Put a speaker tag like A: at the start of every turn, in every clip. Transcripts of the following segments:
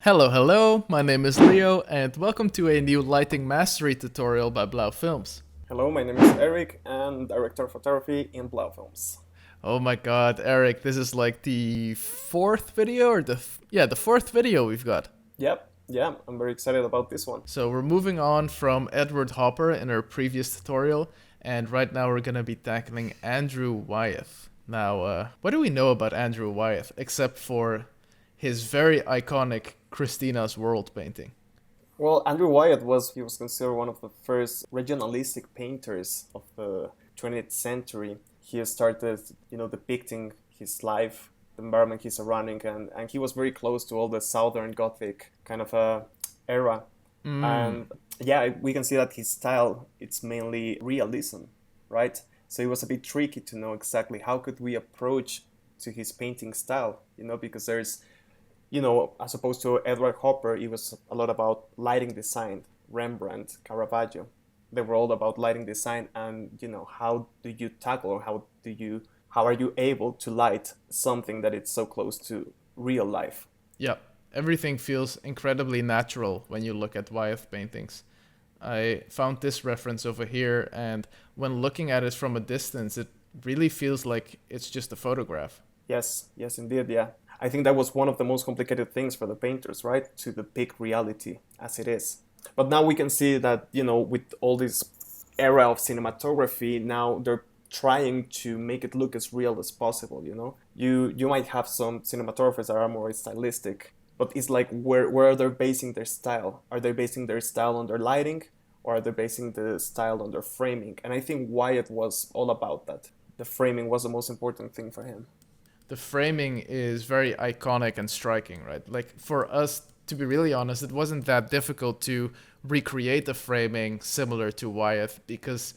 A: Hello, hello, my name is Leo, and welcome to a new lighting mastery tutorial by Blau Films.
B: Hello, my name is Eric, and director of photography in Blau Films.
A: Oh my god, Eric, this is like the fourth video, or the fourth video we've got.
B: Yep, yeah, I'm very excited about this one.
A: So we're moving on from Edward Hopper in our previous tutorial, and right now we're gonna be tackling Andrew Wyeth. Now, what do we know about Andrew Wyeth, except for his very iconic Christina's World painting?
B: Well, Andrew Wyeth was considered one of the first regionalistic painters of the 20th century. He started, depicting his life, the environment he's surrounding, and he was very close to all the Southern Gothic kind of era. And yeah, we can see that his style, it's mainly realism, right? So it was a bit tricky to know exactly how could we approach to his painting style, because there's, as opposed to Edward Hopper, it was a lot about lighting design. Rembrandt, Caravaggio, they were all about lighting design, and how do you tackle, or how are you able to light something that it's so close to real life?
A: Yeah, everything feels incredibly natural when you look at Wyeth paintings. I found this reference over here, and when looking at it from a distance, it really feels like it's just a photograph.
B: Yes, indeed, yeah. I think that was one of the most complicated things for the painters, right? To depict reality as it is. But now we can see that, with all this era of cinematography, now they're trying to make it look as real as possible. You might have some cinematographers that are more stylistic, but it's like where are they basing their style? Are they basing their style on their lighting, or are they basing the style on their framing? And I think Wyatt was all about that. The framing was the most important thing for him.
A: The framing is very iconic and striking, right? Like, for us, to be really honest, it wasn't that difficult to recreate the framing similar to Wyeth, because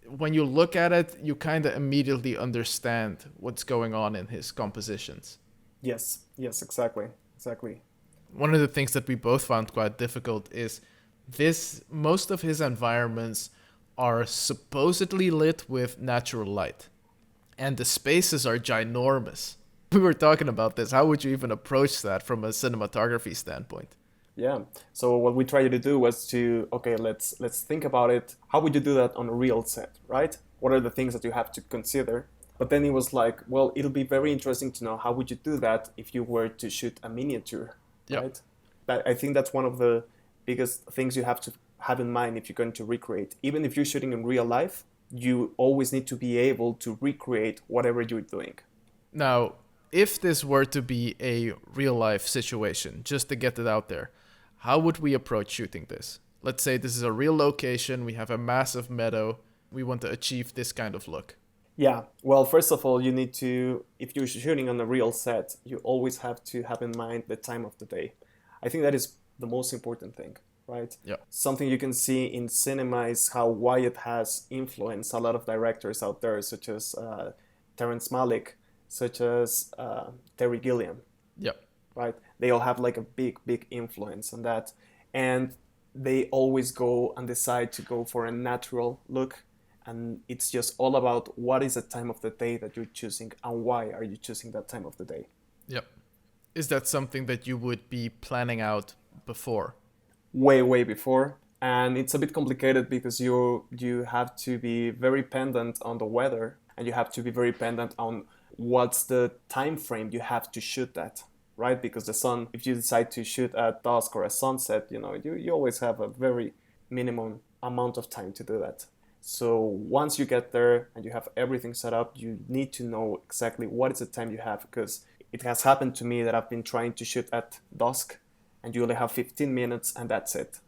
A: when you look at it, you kind of immediately understand what's going on in his compositions.
B: Yes, exactly.
A: One of the things that we both found quite difficult is most of his environments are supposedly lit with natural light, and the spaces are ginormous. We were talking about this. How would you even approach that from a cinematography standpoint?
B: Yeah. So what we tried to do was to, okay, let's think about it. How would you do that on a real set, right? What are the things that you have to consider? But then it was like, well, it'll be very interesting to know how would you do that if you were to shoot a miniature,
A: Yep.
B: right? I think that's one of the biggest things you have to have in mind if you're going to recreate. Even if you're shooting in real life, you always need to be able to recreate whatever you're doing.
A: Now, if this were to be a real life situation, just to get it out there, how would we approach shooting this? Let's say this is a real location, we have a massive meadow, we want to achieve this kind of look.
B: Yeah, well, first of all, you need to, if you're shooting on a real set, you always have to have in mind the time of the day. I think that is the most important thing, right?
A: Yeah.
B: Something you can see in cinema is how Wyatt has influenced a lot of directors out there, such as Terrence Malick, such as Terry Gilliam,
A: Yep.
B: right? They all have like a big influence on that. And they always go and decide to go for a natural look. And it's just all about what is the time of the day that you're choosing and why are you choosing that time of the day.
A: Yep. Is that something that you would be planning out before?
B: Way before. And it's a bit complicated because you have to be very dependent on the weather, and you have to be very dependent on what's the time frame you have to shoot that, right? Because the sun, if you decide to shoot at dusk or a sunset, you always have a very minimum amount of time to do that. So once you get there and you have everything set up, you need to know exactly what is the time you have, because it has happened to me that I've been trying to shoot at dusk and you only have 15 minutes and that's it.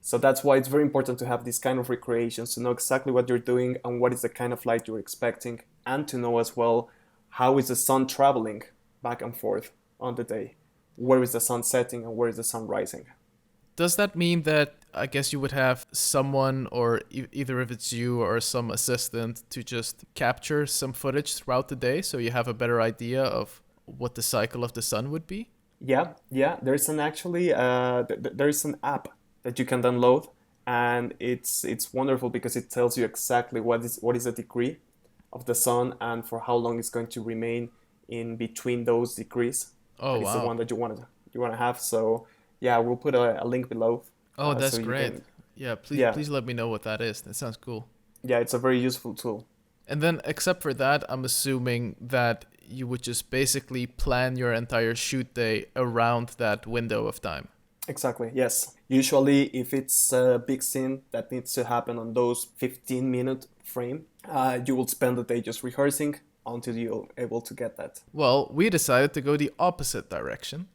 B: So that's why it's very important to have these kind of recreations, to know exactly what you're doing and what is the kind of light you're expecting, and to know as well how is the sun traveling back and forth on the day. Where is the sun setting and where is the sun rising?
A: Does that mean that I guess you would have someone, or either if it's you or some assistant, to just capture some footage throughout the day so you have a better idea of what the cycle of the sun would be?
B: Yeah. There's an app that you can download, and it's wonderful because it tells you exactly what is the degree of the sun and for how long it's going to remain in between those degrees.
A: Oh,
B: That is the
A: wow.
B: one that you you want to have. So yeah, we'll put a link below,
A: Oh,
B: so
A: that's
B: you
A: great.
B: can.
A: Yeah, please
B: Yeah,
A: please let me know what that is. That sounds cool.
B: yeah, it's a very useful tool.
A: And then, except for that, I'm assuming that you would just basically plan your entire shoot day around that window of time.
B: Exactly, yes. Usually, if it's a big scene that needs to happen on those 15-minute frame, you will spend the day just rehearsing until you're able to get that.
A: Well, we decided to go the opposite direction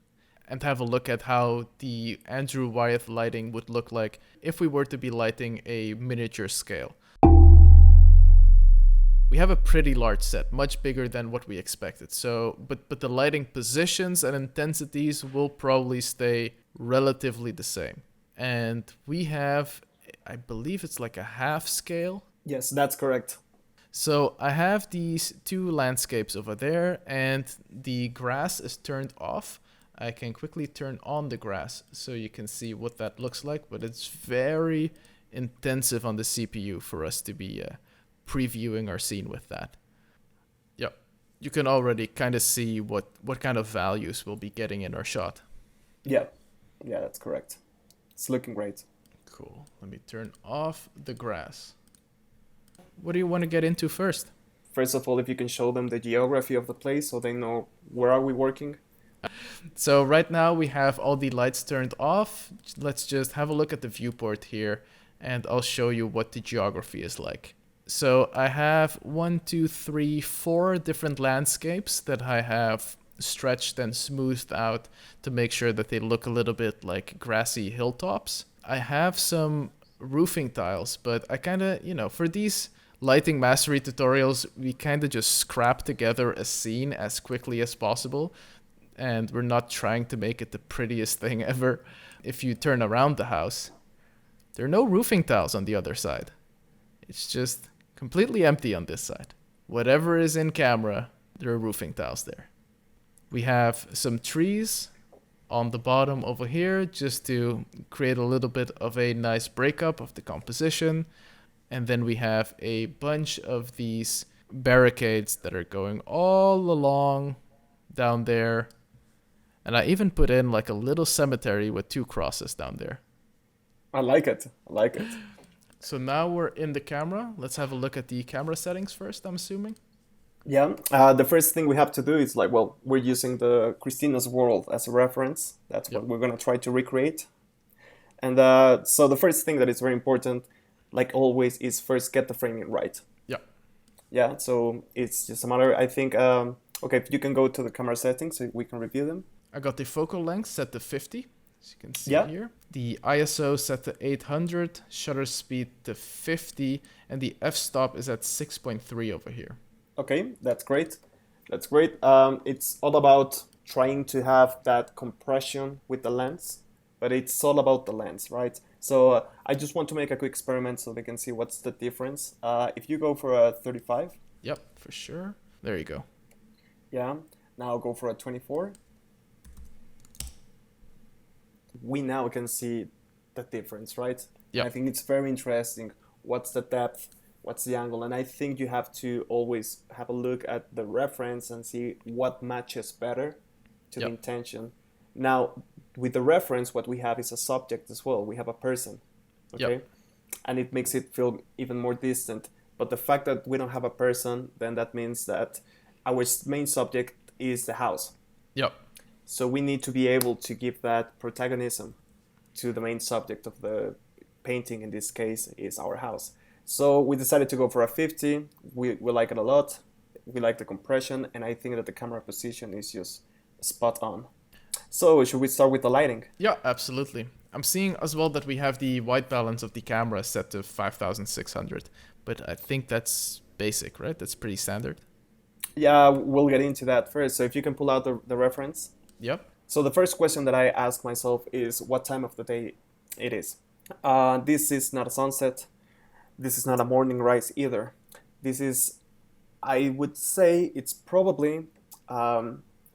A: and have a look at how the Andrew Wyeth lighting would look like if we were to be lighting a miniature scale. We have a pretty large set, much bigger than what we expected. So, but the lighting positions and intensities will probably stay relatively the same. And we have, I believe it's like a half scale.
B: Yes, that's correct.
A: So I have these two landscapes over there, and the grass is turned off. I can quickly turn on the grass so you can see what that looks like, but it's very intensive on the CPU for us to be previewing our scene with that. Yep. You can already kind of see what kind of values we'll be getting in our shot.
B: Yeah, yeah, that's correct. It's looking great.
A: Cool. Let me turn off the grass. What do you want to get into first?
B: First of all, if you can show them the geography of the place so they know where are we working.
A: So right now we have all the lights turned off. Let's just have a look at the viewport here and I'll show you what the geography is like. So I have 4 different landscapes that I have stretched and smoothed out to make sure that they look a little bit like grassy hilltops. I have some roofing tiles, but I kind of, for these lighting mastery tutorials, we kind of just scrap together a scene as quickly as possible. And we're not trying to make it the prettiest thing ever. If you turn around the house, there are no roofing tiles on the other side. It's just completely empty on this side. Whatever is in camera, there are roofing tiles there. We have some trees on the bottom over here just to create a little bit of a nice breakup of the composition. And then we have a bunch of these barricades that are going all along down there. And I even put in like a little cemetery with 2 crosses down there.
B: I like it. I like it.
A: So now we're in the camera. Let's have a look at the camera settings first, I'm assuming.
B: Yeah, the first thing we have to do is like, well, we're using the Christina's world as a reference. That's what
A: Yep.
B: we're going to try to recreate. And so the first thing that is very important, like always, is first get the framing right.
A: Yep.
B: Yeah, so it's just a matter, I think, okay, if you can go to the camera settings so we can review them.
A: I got the focal length set to 50, as you can see
B: Yeah.
A: here. The ISO set to 800, shutter speed to 50, and the f-stop is at 6.3 over here.
B: Okay, that's great. That's great. It's all about trying to have that compression with the lens, but it's all about the lens, right? So I just want to make a quick experiment so they can see what's the difference. If you go for a 35,
A: Yep, for sure. There you go.
B: yeah, now go for a 24. We now can see the difference, right?
A: Yep.
B: I think it's very interesting. What's the depth? What's the angle? And I think you have to always have a look at the reference and see what matches better to the
A: Yep.
B: intention. Now, with the reference, what we have is a subject as well. We have a person, okay?
A: Yep.
B: And it makes it feel even more distant. But the fact that we don't have a person, then that means that our main subject is the house.
A: Yep.
B: So we need to be able to give that protagonism to the main subject of the painting. In this case, is our house. So we decided to go for a 50. We like it a lot. We like the compression, and I think that the camera position is just spot on. So should we start with the lighting?
A: Yeah, absolutely. I'm seeing as well that we have the white balance of the camera set to 5600, but I think that's basic, right? That's pretty standard.
B: Yeah, we'll get into that first. So if you can pull out the reference.
A: Yep.
B: So the first question that I ask myself is what time of the day it is. This is not a sunset. This is not a morning rise either. This is, I would say, it's probably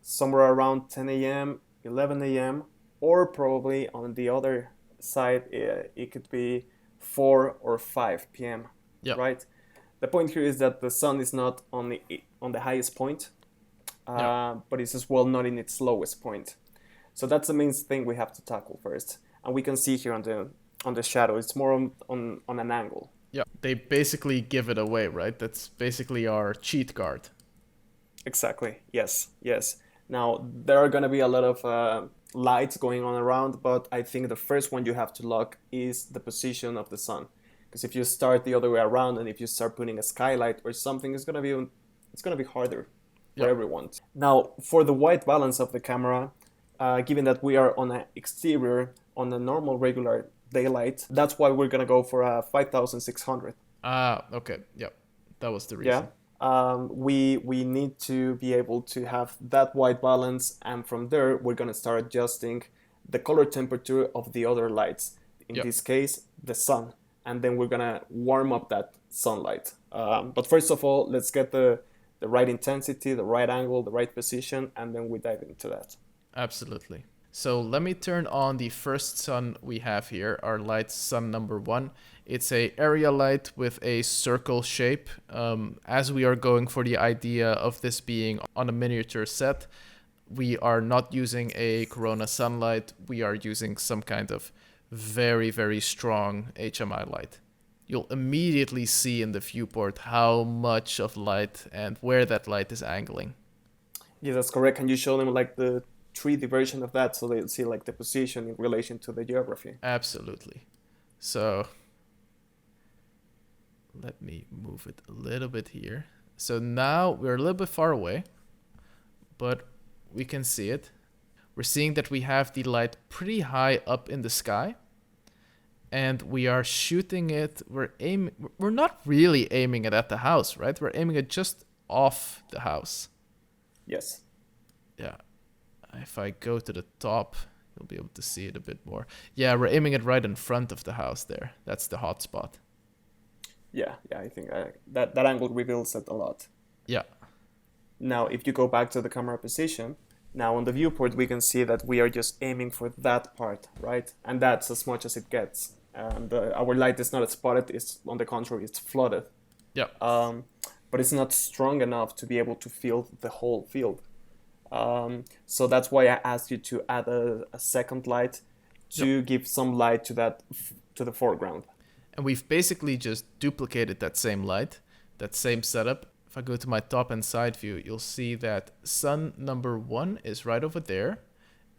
B: somewhere around 10 a.m., 11 a.m., or probably on the other side, it could be 4 or 5 p.m.,
A: Yep.
B: right? The point here is that the sun is not on the highest point,
A: Yeah.
B: but it's as well not in its lowest point. So that's the main thing we have to tackle first. And we can see here on the shadow, it's more on an angle.
A: Yeah, they basically give it away, right? That's basically our cheat card.
B: Exactly. Yes. Yes. Now there are gonna be a lot of lights going on around, but I think the first one you have to lock is the position of the sun. Because if you start the other way around, and if you start putting a skylight or something, it's gonna be harder for
A: Yeah,
B: everyone. Now, for the white balance of the camera, given that we are on an exterior on a normal regular daylight, that's why we're gonna go for a 5600.
A: ah, okay, yeah, that was the
B: Yeah.
A: reason.
B: We need to be able to have that white balance, and from there we're gonna start adjusting the color temperature of the other lights. In
A: Yeah,
B: this case, the sun, and then we're gonna warm up that sunlight. But first of all, let's get the right intensity, the right angle, the right position, and then we dive into that.
A: absolutely. So let me turn on the first sun we have here, our light sun number one. It's a area light with a circle shape. As we are going for the idea of this being on a miniature set, we are not using a corona sunlight. We are using some kind of very, very strong HMI light. You'll immediately see in the viewport how much of light and where that light is angling.
B: Yeah, that's correct. Can you show them like the 3D version of that so they'll see like the position in relation to the geography?
A: Absolutely. So let me move it a little bit here. So now we're a little bit far away, but we can see it. We're seeing that we have the light pretty high up in the sky, and we are shooting it. We're not really aiming it at the house, right? We're aiming it just off the house.
B: Yes.
A: Yeah. If I go to the top, you'll be able to see it a bit more. Yeah, we're aiming it right in front of the house there. That's the hot spot.
B: Yeah, yeah, I think that angle reveals it a lot.
A: Yeah.
B: Now, if you go back to the camera position, now on the viewport, we can see that we are just aiming for that part, right? And that's as much as it gets. And our light is not spotted, it's on the contrary, it's flooded.
A: Yeah.
B: Um, but it's not strong enough to be able to fill the whole field. So that's why I asked you to add a second light to
A: Yep.
B: give some light to to the foreground.
A: And we've basically just duplicated that same light, that same setup. If I go to my top and side view, you'll see that sun number one is right over there.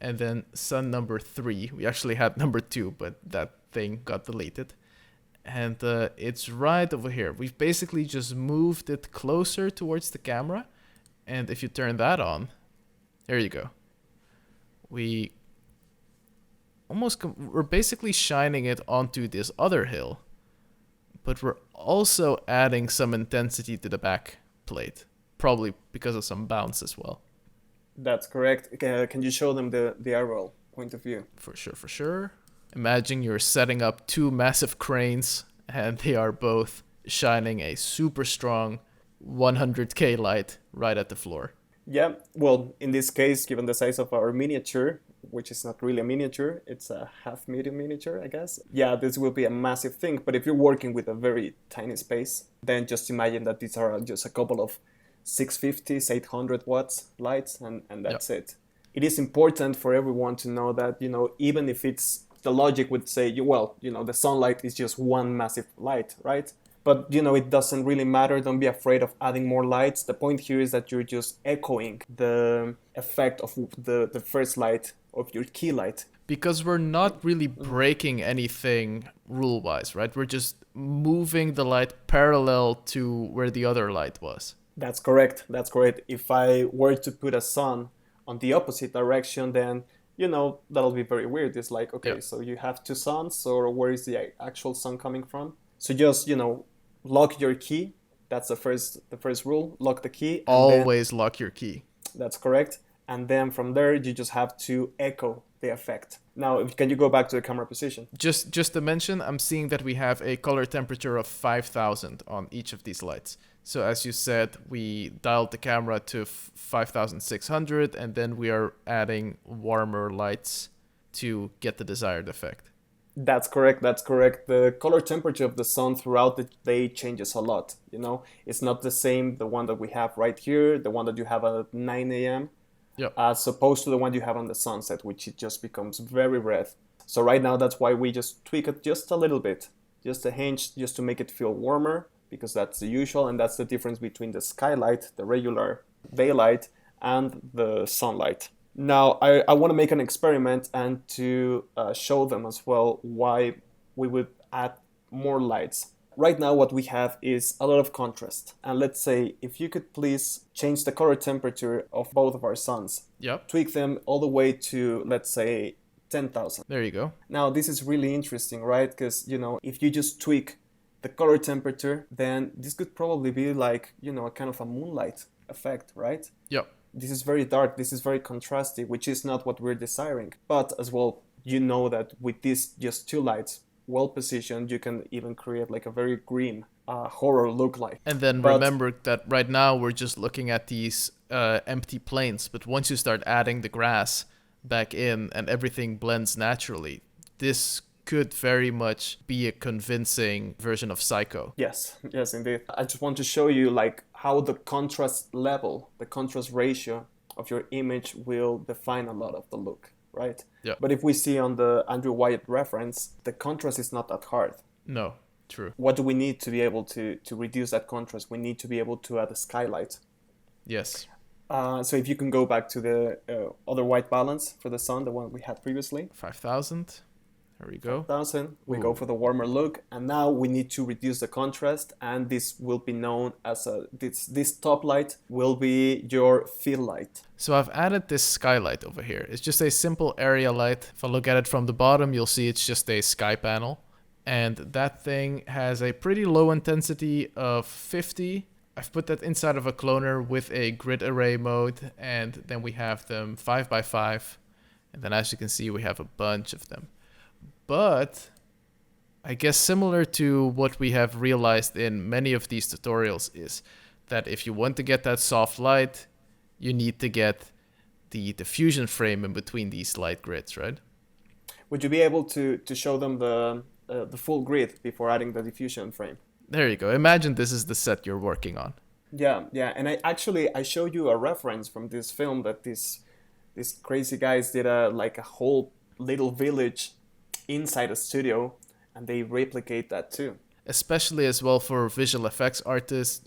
A: And then sun number three, we actually had number two, but that thing got deleted. And it's right over here. We've basically just moved it closer towards the camera. And if you turn that on, there you go. We we're basically shining it onto this other hill, but we're also adding some intensity to the back plate, probably because of some bounce as well.
B: That's correct. Can you show them the aerial point of view?
A: For sure, for sure. Imagine you're setting up two massive cranes and they are both shining a super strong 100K light right at the floor.
B: Yeah, well, in this case, given the size of our miniature, which is not really a miniature, it's a half medium miniature, I guess. Yeah, this will be a massive thing, but if you're working with a very tiny space, then just imagine that these are just a couple of 650s, 800 watts lights, and that's
A: Yep.
B: it. It is important for everyone to know that, even if it's the logic would say, well, the sunlight is just one massive light, right? But it doesn't really matter. Don't be afraid of adding more lights. The point here is that you're just echoing the effect of the first light of your key light.
A: Because we're not really breaking anything rule wise, right? We're just moving the light parallel to where the other light was.
B: That's correct. That's correct. If I were to put a sun on the opposite direction, then that'll be very weird. It's like, okay,
A: Yeah.
B: so you have two suns, or where is the actual sun coming from? So just lock your key. That's the first rule. Lock the key, and then
A: Always lock your key.
B: that's correct. And then from there, you just have to echo the effect. Now, can you go back to the camera position?
A: Just to mention, I'm seeing that we have a color temperature of 5000 on each of these lights. So as you said, we dialed the camera to 5600 and then we are adding warmer lights to get the desired effect.
B: That's correct. That's correct. The color temperature of the sun throughout the day changes a lot. It's not the same, the one that we have right here, the one that you have at 9 a.m.
A: Yep.
B: as opposed to the one you have on the sunset, which it just becomes very red. So right now, that's why we just tweak it just a little bit, just a hinge, just to make it feel warmer, because that's the usual, and that's the difference between the skylight, the regular daylight, and the sunlight. Now, I want to make an experiment and to show them as well why we would add more lights. Right now, what we have is a lot of contrast. And let's say if you could please change the color temperature of both of our suns,
A: Yep.
B: tweak them all the way to, let's say, 10,000.
A: There you go.
B: Now, this is really interesting, right? Because, if you just tweak the color temperature, then this could probably be like, a kind of a moonlight effect, right?
A: Yep.
B: This is very dark, this is very contrasty, which is not what we're desiring. But as well, that with these just two lights, well positioned, you can even create like a very grim horror look like.
A: And then
B: But
A: remember that right now we're just looking at these empty planes, but once you start adding the grass back in and everything blends naturally, this could very much be a convincing version of Psycho.
B: yes, indeed. I just want to show you like how the contrast level, the contrast ratio of your image will define a lot of the look, right?
A: Yeah.
B: But if we see on the Andrew Wyeth reference, the contrast is not that hard.
A: No, true.
B: What do we need to be able to reduce that contrast? We need to be able to add a skylight.
A: Yes.
B: So if you can go back to the other white balance for the sun, the one we had previously.
A: 5,000. There we go.
B: 1,000. We
A: Ooh.
B: go for the warmer look, and now we need to reduce the contrast, and this will be known as this top light will be your fill light.
A: So I've added this skylight over here. It's just a simple area light. If I look at it from the bottom, you'll see it's just a sky panel. And that thing has a pretty low intensity of 50. I've put that inside of a cloner with a grid array mode, and then we have them 5x5. And then as you can see, we have a bunch of them. But I guess similar to what we have realized in many of these tutorials is that if you want to get that soft light, you need to get the diffusion frame in between these light grids, right?
B: Would you be able to show them the full grid before adding the diffusion frame?
A: There you go. Imagine this is the set you're working on.
B: Yeah. And I showed you a reference from this film that these crazy guys did a whole little village inside a studio, and they replicate that too.
A: Especially as well for visual effects artists,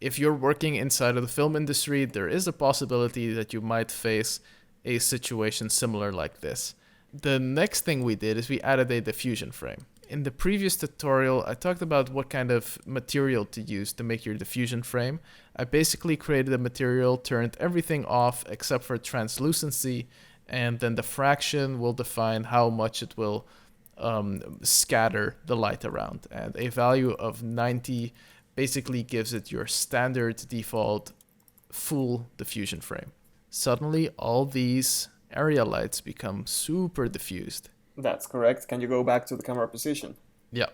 A: if you're working inside of the film industry, there is a possibility that you might face a situation similar like this. The next thing we did is we added a diffusion frame. In the previous tutorial, I talked about what kind of material to use to make your diffusion frame. I basically created a material, turned everything off except for translucency, and then the fraction will define how much it will scatter the light around. And a value of 90 basically gives it your standard default full diffusion frame. Suddenly, all these area lights become super diffused.
B: That's correct. Can you go back to the camera position?
A: Yeah,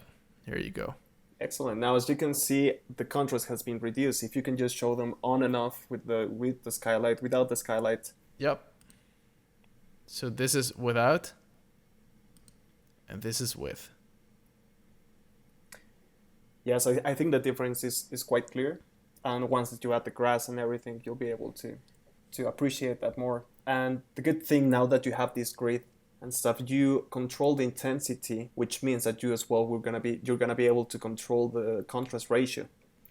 A: here you go.
B: Excellent. Now, as you can see, the contrast has been reduced. If you can just show them on and off with the skylight, without the skylight.
A: Yep. So this is without, and this is with.
B: Yes, I think the difference is quite clear. And once that you add the grass and everything, you'll be able to appreciate that more. And the good thing now that you have this grid and stuff, you control the intensity, which means that you as well you're gonna be able to control the contrast ratio.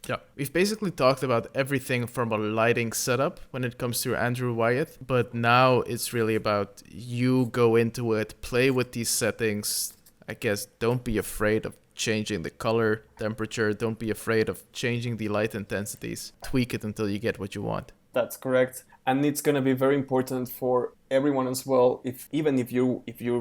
A: Yeah, we've basically talked about everything from a lighting setup when it comes to Andrew Wyeth, but now it's really about you go into it, play with these settings. I guess don't be afraid of changing the color, temperature, don't be afraid of changing the light intensities. Tweak it until you get what you want.
B: That's correct. And it's going to be very important for everyone as well, if you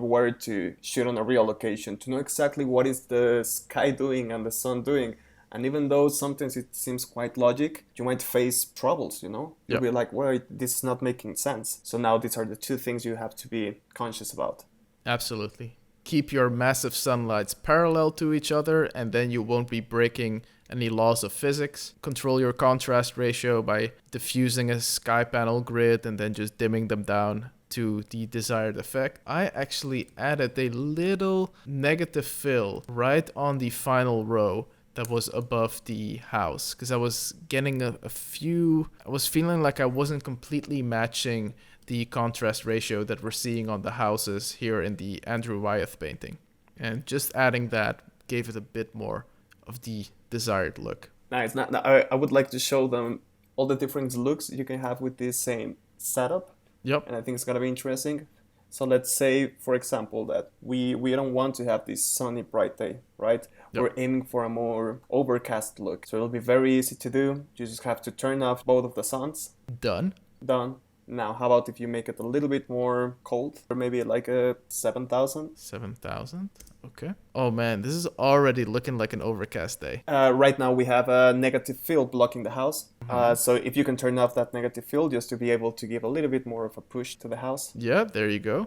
B: were to shoot on a real location, to know exactly what is the sky doing and the sun doing. And even though sometimes it seems quite logic, you might face troubles, You'll
A: Yep.
B: be like, well, this is not making sense. So now these are the two things you have to be conscious about.
A: Absolutely. Keep your massive sunlights parallel to each other, and then you won't be breaking any laws of physics. Control your contrast ratio by diffusing a sky panel grid and then just dimming them down to the desired effect. I actually added a little negative fill right on the final row that was above the house, because I was getting a few. I was feeling like I wasn't completely matching the contrast ratio that we're seeing on the houses here in the Andrew Wyeth painting. And just adding that gave it a bit more of the desired look.
B: Nice. Now, I would like to show them all the different looks you can have with this same setup,
A: Yep.
B: and I think it's gonna be interesting. So let's say, for example, that we don't want to have this sunny bright day, right?
A: Yep.
B: We're aiming for a more overcast look. So it'll be very easy to do. You just have to turn off both of the suns.
A: Done.
B: Done. Now, how about if you make it a little bit more cold, or maybe like a 7,000?
A: 7,000. Okay. Oh man, this is already looking like an overcast day.
B: Right now we have a negative field blocking the house.
A: Mhm.
B: So if you can turn off that negative field just to be able to give a little bit more of a push to the house,
A: Yeah, there you go.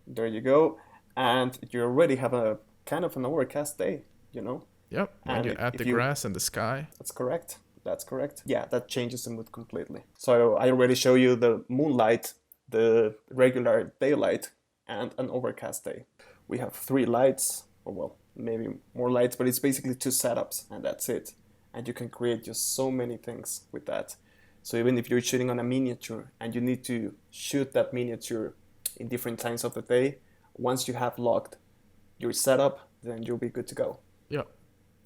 B: there you go. And you already have a kind of an overcast day, you know?
A: Yep. When
B: And
A: you add
B: if
A: the
B: you,
A: grass and the sky.
B: that's correct. That's correct. Yeah, that changes the mood completely. So I already show you the moonlight, the regular daylight, and an overcast day. We have three lights, or well, maybe more lights, but it's basically two setups, and that's it. And you can create just so many things with that. So even if you're shooting on a miniature and you need to shoot that miniature in different times of the day, once you have locked your setup, then you'll be good to go.
A: Yep.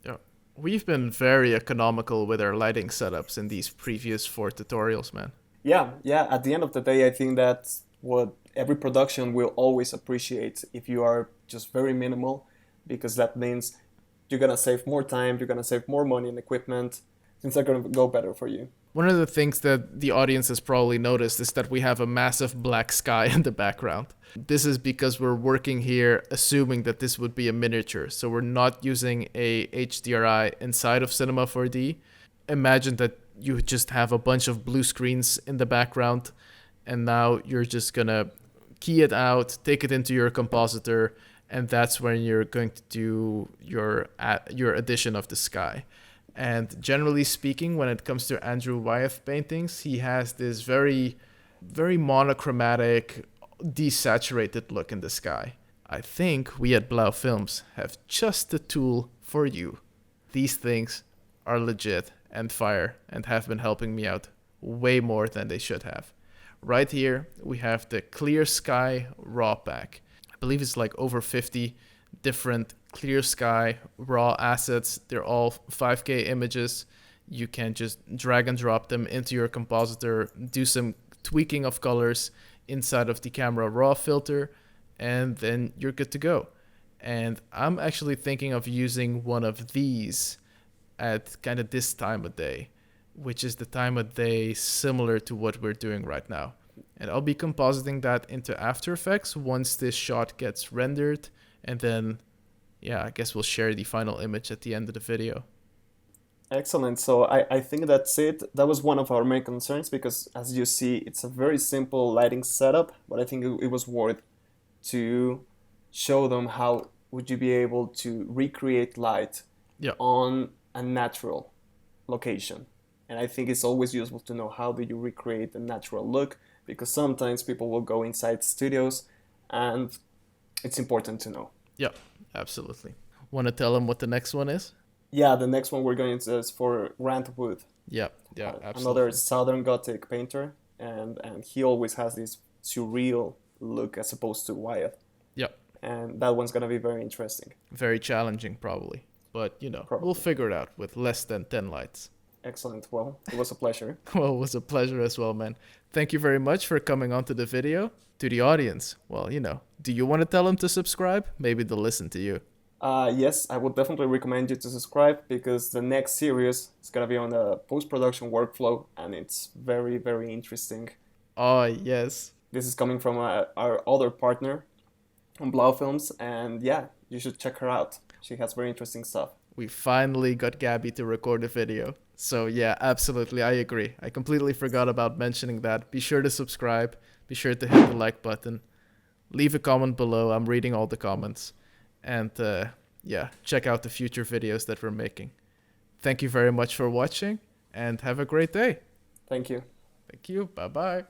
A: Yep. We've been very economical with our lighting setups in these previous 4 tutorials, man.
B: Yeah. At the end of the day, I think that's what every production will always appreciate if you are just very minimal, because that means you're gonna save more time, you're gonna save more money in equipment. Things are gonna go better for you.
A: One of the things that the audience has probably noticed is that we have a massive black sky in the background. This is because we're working here assuming that this would be a miniature, so we're not using a HDRI inside of Cinema 4D. Imagine that you just have a bunch of blue screens in the background, and now you're just gonna key it out, take it into your compositor, and that's when you're going to do your addition of the sky. And generally speaking, when it comes to Andrew Wyeth paintings, he has this very, very monochromatic, desaturated look in the sky. I think we at Blau Films have just the tool for you. These things are legit and fire and have been helping me out way more than they should have. Right here, we have the Clear Sky Raw Pack. I believe it's like over 50 different clear sky raw assets. They're all 5K images. You can just drag and drop them into your compositor, do some tweaking of colors inside of the camera raw filter, and then you're good to go. And I'm actually thinking of using one of these at kind of this time of day, which is the time of day similar to what we're doing right now. And I'll be compositing that into After Effects once this shot gets rendered, and then yeah, I guess we'll share the final image at the end of the video.
B: Excellent. So I think that's it. That was one of our main concerns because, as you see, it's a very simple lighting setup, but I think it was worth to show them how would you be able to recreate light
A: Yeah.
B: on a natural location. And I think it's always useful to know how do you recreate a natural look, because sometimes people will go inside studios and it's important to know.
A: Yeah, absolutely. Want to tell them what the next one is?
B: Yeah, the next one we're going to is for Grant Wood,
A: Yeah, absolutely.
B: another Southern Gothic painter, and he always has this surreal look as opposed to Wyeth.
A: Yeah,
B: And that one's gonna be very interesting.
A: very challenging probably, but we'll
B: Probably.
A: figure it out with less than 10 lights.
B: Excellent. Well, it was a pleasure.
A: Well, it was a pleasure as well, man. Thank you very much for coming onto the video. To the audience, well, do you want to tell them to subscribe? Maybe they'll listen to you.
B: Yes, I would definitely recommend you to subscribe because the next series is gonna be on the post-production workflow, and it's very, very interesting.
A: Oh, yes.
B: This is coming from our other partner on Blau Films, and yeah, you should check her out. She has very interesting stuff.
A: We finally got Gabby to record a video. So yeah, absolutely, I agree. I completely forgot about mentioning that. Be sure to subscribe. Be sure to hit the like button. Leave a comment below. I'm reading all the comments. And yeah, check out the future videos that we're making. Thank you very much for watching and have a great day.
B: Thank you.
A: Thank you. Bye-bye.